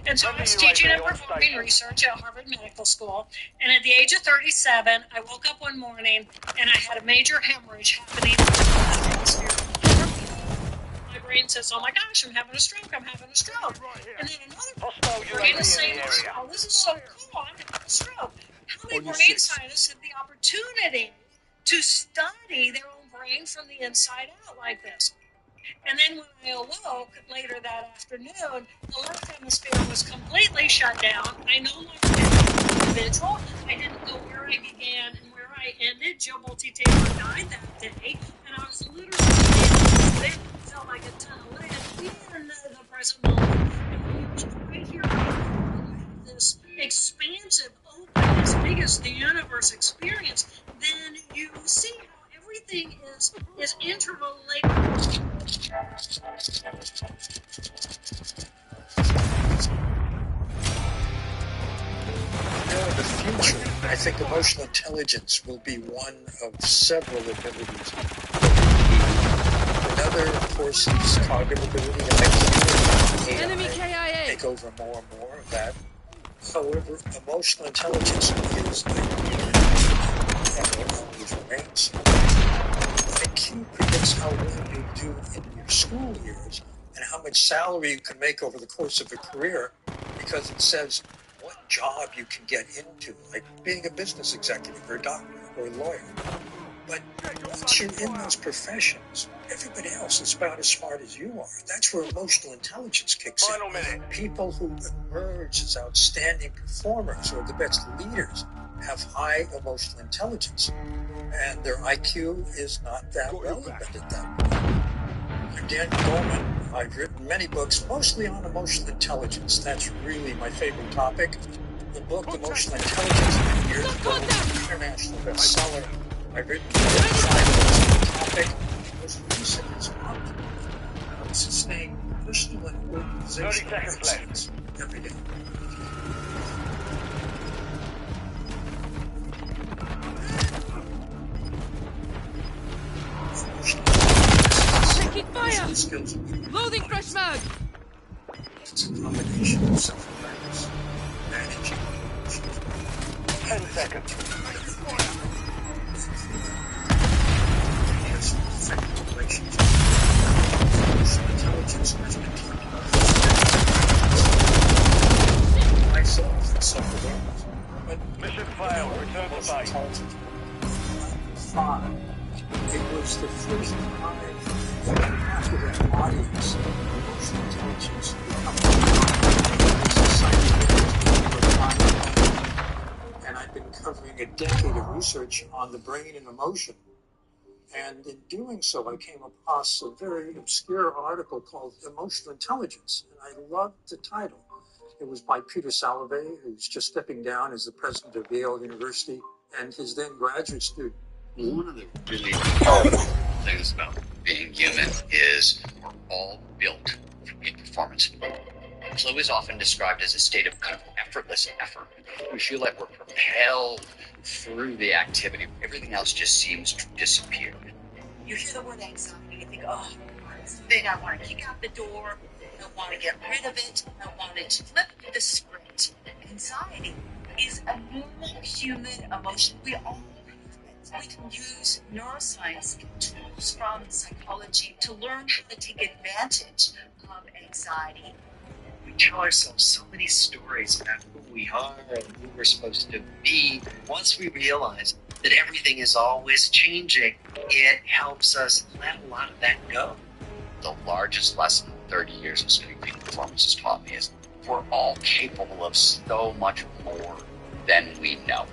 Speaker 9: And so I was teaching and performing research at Harvard Medical School, and at the age of 37, I woke up one morning and I had a major hemorrhage happening in the hemisphere. My brain says, oh my gosh, I'm having a stroke, I'm having a stroke. And then another brain is saying, oh, this is so cool, I'm having a stroke. How many brain scientists have the opportunity to study their own brain from the inside out like this? And then when I awoke later that afternoon, the left hemisphere was completely shut down. I no longer had an individual. I didn't know where I began and where I ended. Joe Multi-Taper died that day, and I was literally felt like a ton of lead in the present moment. And it was right here. I have this expansive, open, as big as the universe experience. Then you see how everything is interrelated.
Speaker 4: In the future, I think emotional intelligence will be one of several abilities. Another, of course, is cognitive ability, IQ,
Speaker 5: Enemy KIA.
Speaker 4: take over more and more of that. However, emotional intelligence is and always remains. IQ predicts how well you do in your school years and how much salary you can make over the course of a career, because it says what job you can get into, like being a business executive or a doctor or a lawyer. But once you're in those professions, everybody else is about as smart as you are. That's where emotional intelligence kicks in. People who emerge as outstanding performers or the best leaders have high emotional intelligence, and their IQ is not that relevant at that point. I'm Dan Goleman. I've written many books, mostly on emotional intelligence. That's really my favorite topic. The book, Emotional Intelligence, years ago, was an international bestseller. I've written 5 books on the topic. Most recent is on sustain personal and organizational excellence every day.
Speaker 5: Taking fire!
Speaker 4: Skills.
Speaker 5: Loading fresh mag!
Speaker 4: It's a combination of self-awareness, managing emotions.
Speaker 3: 10 seconds.
Speaker 4: Yes, effective relationships. Emotional intelligence has been talked about myself and self-awareness. But
Speaker 3: Mission failed. Return to base.
Speaker 4: intelligence. 5. It was the first time after that audience, emotional intelligence became and I've been covering a decade of research on the brain and emotion. And in doing so, I came across a very obscure article called Emotional Intelligence, and I loved the title. It was by Peter Salovey, who's just stepping down as the president of Yale University, and his then graduate student.
Speaker 10: One of the really powerful things about being human is we're all built for peak performance. Flow is often described as a state of kind of effortless effort. We feel like we're propelled through the activity. Everything else just seems to disappear.
Speaker 1: You hear the word anxiety, you think, oh, this thing, I want to kick out the door, I want to get rid of it, I want to flip the script. Anxiety is a normal human emotion. We can use neuroscience tools from psychology to learn how to take advantage of anxiety.
Speaker 10: We tell ourselves so many stories about who we are and who we're supposed to be. Once we realize that everything is always changing, it helps us let a lot of that go. The largest lesson 30 years of studying peak performance has taught me is we're all capable of so much more than we know.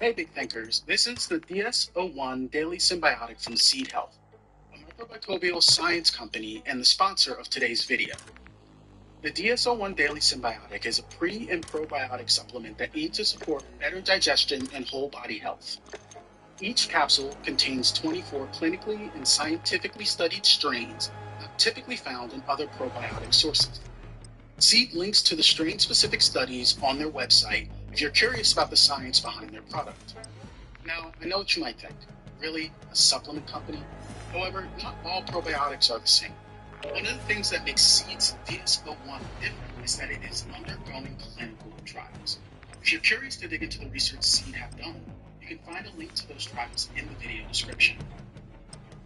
Speaker 11: Hey Big Thinkers, this is the DS-01 Daily Symbiotic from Seed Health, a microbial science company and the sponsor of today's video. The DS-01 Daily Symbiotic is a pre- and probiotic supplement that aids to support better digestion and whole body health. Each capsule contains 24 clinically and scientifically studied strains not typically found in other probiotic sources. See links to the strain-specific studies on their website if you're curious about the science behind their product. Now, I know what you might think. Really? A supplement company? However, not all probiotics are the same. One of the things that makes Seed's DS-01 different is that it is undergoing clinical trials. If you're curious to dig into the research Seed have done, you can find a link to those trials in the video description.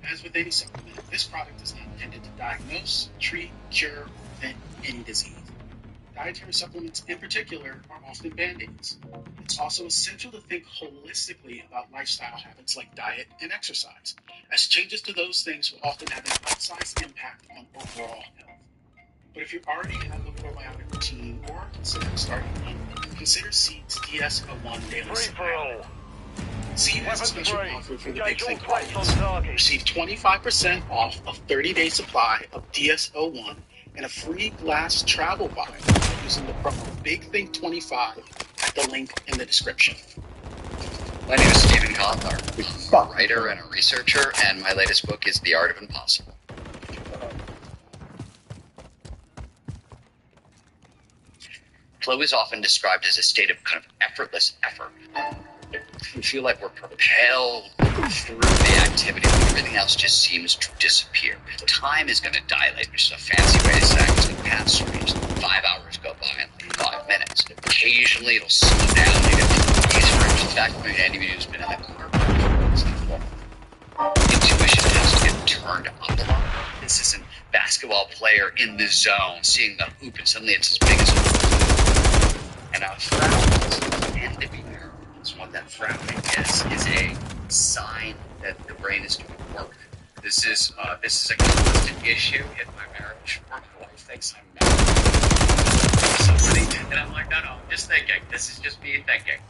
Speaker 11: As with any supplement, this product is not intended to diagnose, treat, cure, or prevent any disease. Dietary supplements in particular are often band-aids. It's also essential to think holistically about lifestyle habits like diet and exercise, as changes to those things will often have an outsized impact on overall health. But if you already have a probiotic routine or are considering starting one, consider Seed's DS-01 Daily Symbiotic. Seed has a special offer for the Big Think audience. Receive 25% off a 30-day supply of DS-01 and a free glass travel bottle using the promo BigThink25 at the link in the description.
Speaker 12: My name is Stephen Kotler. I'm a writer and a researcher, and my latest book is The Art of Impossible. Flow is often described as a state of kind of effortless effort. We feel like we're propelled through the activity, but everything else just seems to disappear. Time is going to dilate, which is a fancy way to say it's going to pass through. 5 hours go by in like 5 minutes. Occasionally it'll slow down. You get the fact that anybody who's been in the car, intuition has to get turned up a lot. This is a basketball player in the zone, seeing the hoop, and suddenly it's as big as a hoop. And our frowns tend to be there. So what that frowning is a sign that the brain is doing work. This is a constant issue in my marriage. My wife thinks I'm married to somebody, and I'm like, no, I'm just thinking. This is just me thinking.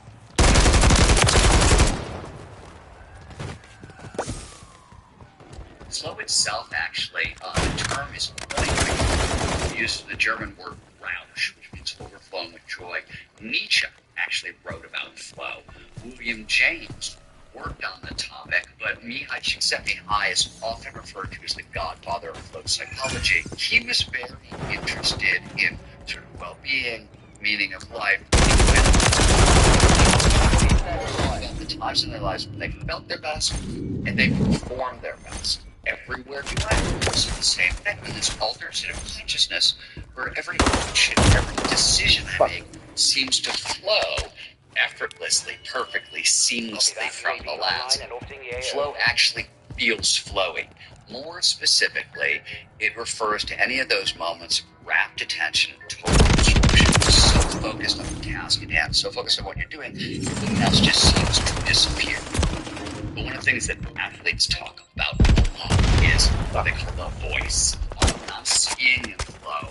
Speaker 12: Flow itself, actually, the term is quite used the German word Rausch, which means overflowing with joy. Nietzsche actually wrote about flow. William James worked on the topic, but Mihai Csikszentmihalyi is often referred to as the godfather of flow psychology. He was very interested in sort of well-being, meaning of life, the times in their lives when they felt their best and they performed their best. Everywhere we went, it's the same thing. In this alternative consciousness where every action, every decision I make seems to flow effortlessly, perfectly, seamlessly from the labs. Flow actually feels flowy. More specifically, it refers to any of those moments of rapt attention, total absorption, so focused on the task at hand, so focused on what you're doing, everything else just seems to disappear. But one of the things that athletes talk about a lot is what they call the voice. I'm skiing in flow.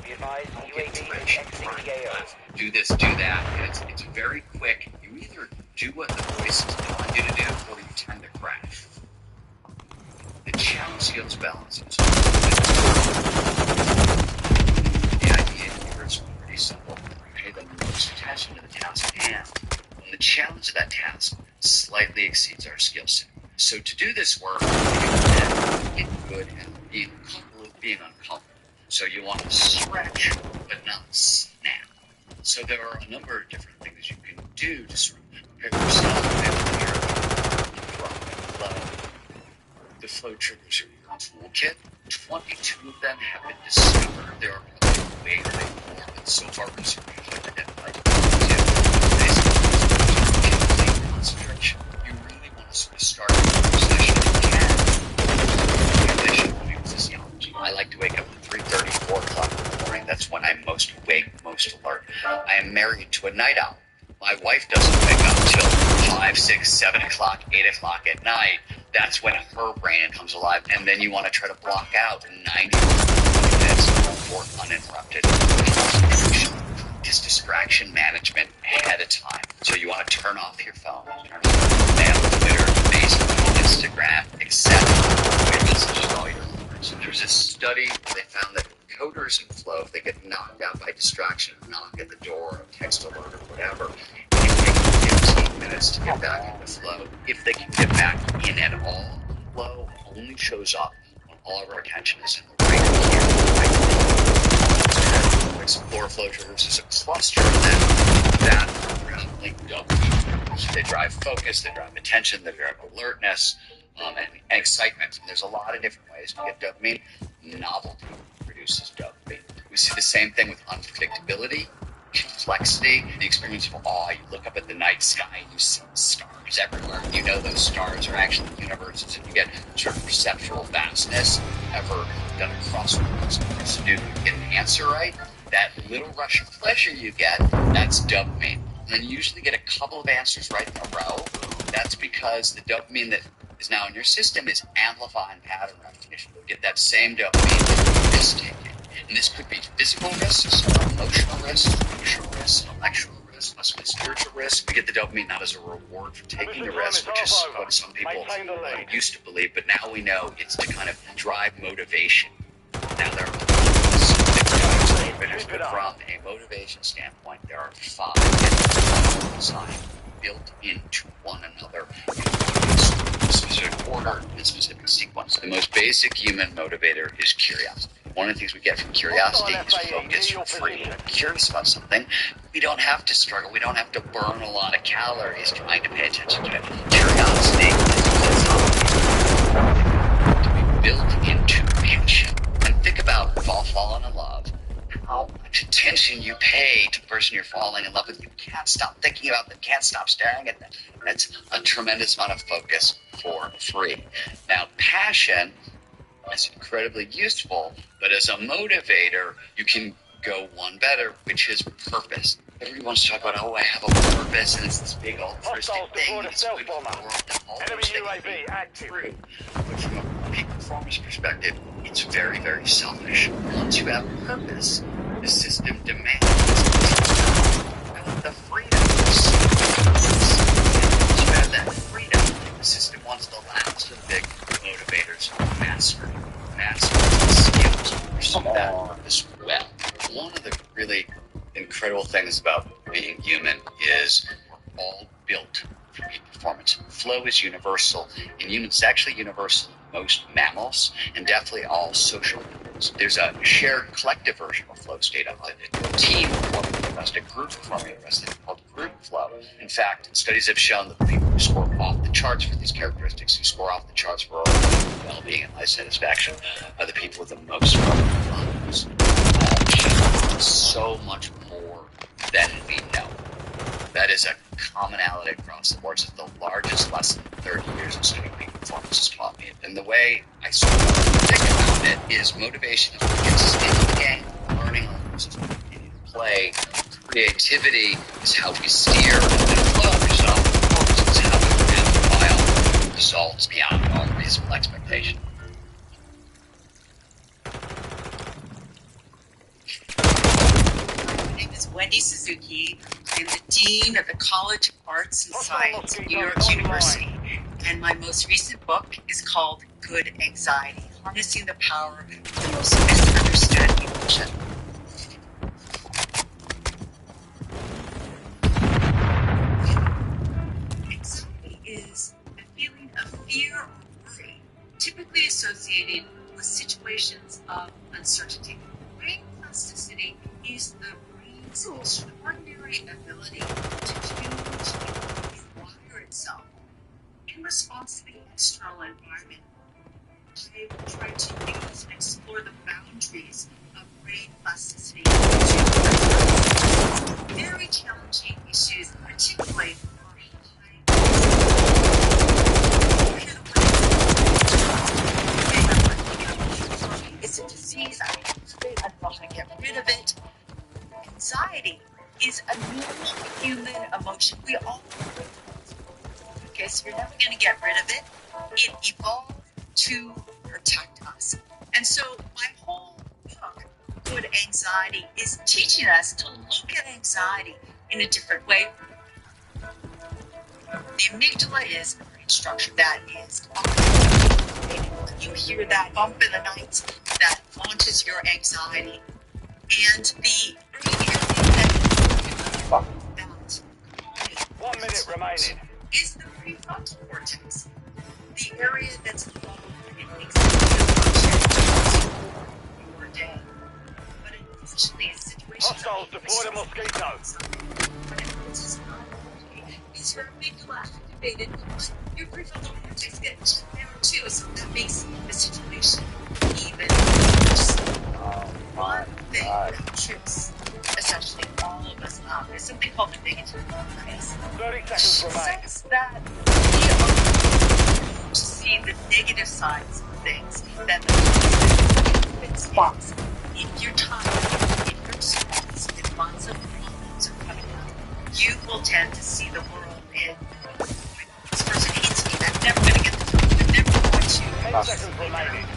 Speaker 12: Do this, do that. And it's very quick. You either do what the voice is telling you to do, or you tend to crash. The challenge skills balance is the idea here is pretty simple. You pay the most attention to the task at hand. When the challenge of that task slightly exceeds our skill set. So to do this work, you can get good at being comfortable with being uncomfortable. So you want to stretch, but not snap. So there are a number of different things you can do to sort of prepare yourself the flow triggers are your toolkit. 22 of them have been discovered. There are probably way more, but so far research has identified 22. Concentration. You really want to sort of start your session again. Physiology. I like to wake up at 3:30, 4 o'clock in the morning. That's when I'm most awake, most alert. I am married to a night owl. My wife doesn't wake up till 5, 6, 7 o'clock, 8 o'clock at night. That's when her brain comes alive, and then you want to try to block out 90 minutes for uninterrupted this distraction management ahead of time. So you want to turn off your phone, turn off mail, Twitter, Facebook, Instagram, etc. So there's a study where they found that coders in flow, if they get knocked out by distraction, a knock at the door, a text alert, or whatever, it can take 15 minutes to get back into flow. If they can get back in at all, flow only shows up when all of our attention is in the right here, right here. Explore flow triggers is a cluster that predominantly dopamine. They drive focus, they drive attention, they drive alertness, and excitement. And there's a lot of different ways to get dopamine. Novelty produces dopamine. We see the same thing with unpredictability, complexity, the experience of awe. You look up at the night sky and you see stars everywhere. You know those stars are actually universes, and you get sort of perceptual vastness. Ever done a crossword to do get an answer right? That little rush of pleasure you get, that's dopamine. And then you usually get a couple of answers right in a row. That's because the dopamine that is now in your system is amplifying pattern recognition. You get that same dopamine with risk-taking. And this could be physical risks, emotional risks, social risks, intellectual risks, possibly spiritual risks. We get the dopamine not as a reward for taking the risk, which is what some people used to believe, but now we know it's to kind of drive motivation. Now there are but from a motivation standpoint, there are 5 designed built into one another in specific order and specific sequence. The most basic human motivator is curiosity. One of the things we get from curiosity is focus for free. If we're curious about something, we don't have to struggle. We don't have to burn a lot of calories trying to pay attention to it. Curiosity is to be built into action. And think about falling in love. How much attention you pay to the person you're falling in love with. You can't stop thinking about them, can't stop staring at them. That's a tremendous amount of focus for free. Now, passion is incredibly useful, but as a motivator, you can go one better, which is purpose. Everyone wants to talk about, I have a purpose, and it's this big altruistic thing, and it's good for the world, and all those things are true. But from a peak performance perspective, it's very, very selfish. Once you have purpose, the system demands the freedom. Once you have that freedom, the system wants the last of the big motivators, master the skills, pursue that purpose well. One of the really incredible things about being human is all built for peak performance. Flow is universal in humans. It's actually universal in most mammals, and definitely all social animals. There's a shared collective version of flow state of a team performing the rest, a group performing the rest, called group flow. In fact, studies have shown that the people who score off the charts for these characteristics, who score off the charts for well-being and life satisfaction, are the people with the most flows. So much more than we know. That is a commonality across the board. It's the largest lesson in 30 years of studying peak performance has taught me. And the way I sort of think about it is motivation is what gets us into the game. Learning is what we continue to play. Creativity is how we steer. And flow is how we amplify results beyond all reasonable expectation.
Speaker 1: My name is Wendy Suzuki. I'm the Dean of the College of Arts and Science at New York University. And my most recent book is called Good Anxiety, Harnessing the Power of the Most Misunderstood Emotion. Anxiety is a feeling of fear or worry, typically associated with situations of uncertainty. Brain plasticity is the brain's extraordinary ability to change and rewire itself in response to the external environment. I will try to use and explore the boundaries of brain plasticity to address very challenging issues, particularly for it's a disease. I want to get rid of it. Anxiety is a normal human emotion. We all okay, so you're never going to get rid of it. It evolved to protect us. And so my whole book, Good Anxiety, is teaching us to look at anxiety in a different way. The amygdala is a brain structure that is activated. You hear that bump in the night, that launches your anxiety. And the brain area that
Speaker 2: Fuck.
Speaker 1: about
Speaker 3: 1 minute remaining.
Speaker 1: is the prefrontal cortex. The area that's involved in makes you function your day. But unfortunately, a situation
Speaker 3: Hostiles deployed a mosquito.
Speaker 1: is your amygdala activated, your prefrontal cortex gets shut down too, so that makes the situation even worse. One thing that trips essentially all of us up is something called the negative bias.
Speaker 3: 30 seconds remain.
Speaker 1: Says that we are to see the negative sides of things than the positive things. If you're tired, if you're stressed, if lots of problems are coming up, you will tend to see the world in this person hates me, I'm never going to get the job, I'm never going to
Speaker 3: 10 seconds remaining.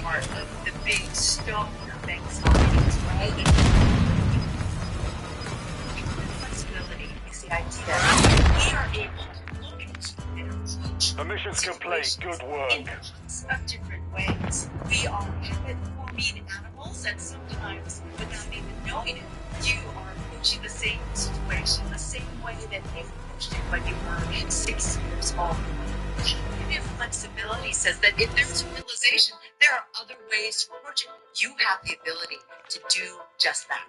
Speaker 1: Part of the big stone of anxieties, right? Flexibility is the idea that we are able to look into and approach
Speaker 3: The mission's complete. Good work.
Speaker 1: in lots of different ways. We are habit-forming animals, and sometimes, without even knowing it, you are approaching the same situation the same way that you approached it when you were 6 years old. Cognitive flexibility says that if there's a realization, there are other ways to approach it. You have the ability to do just that.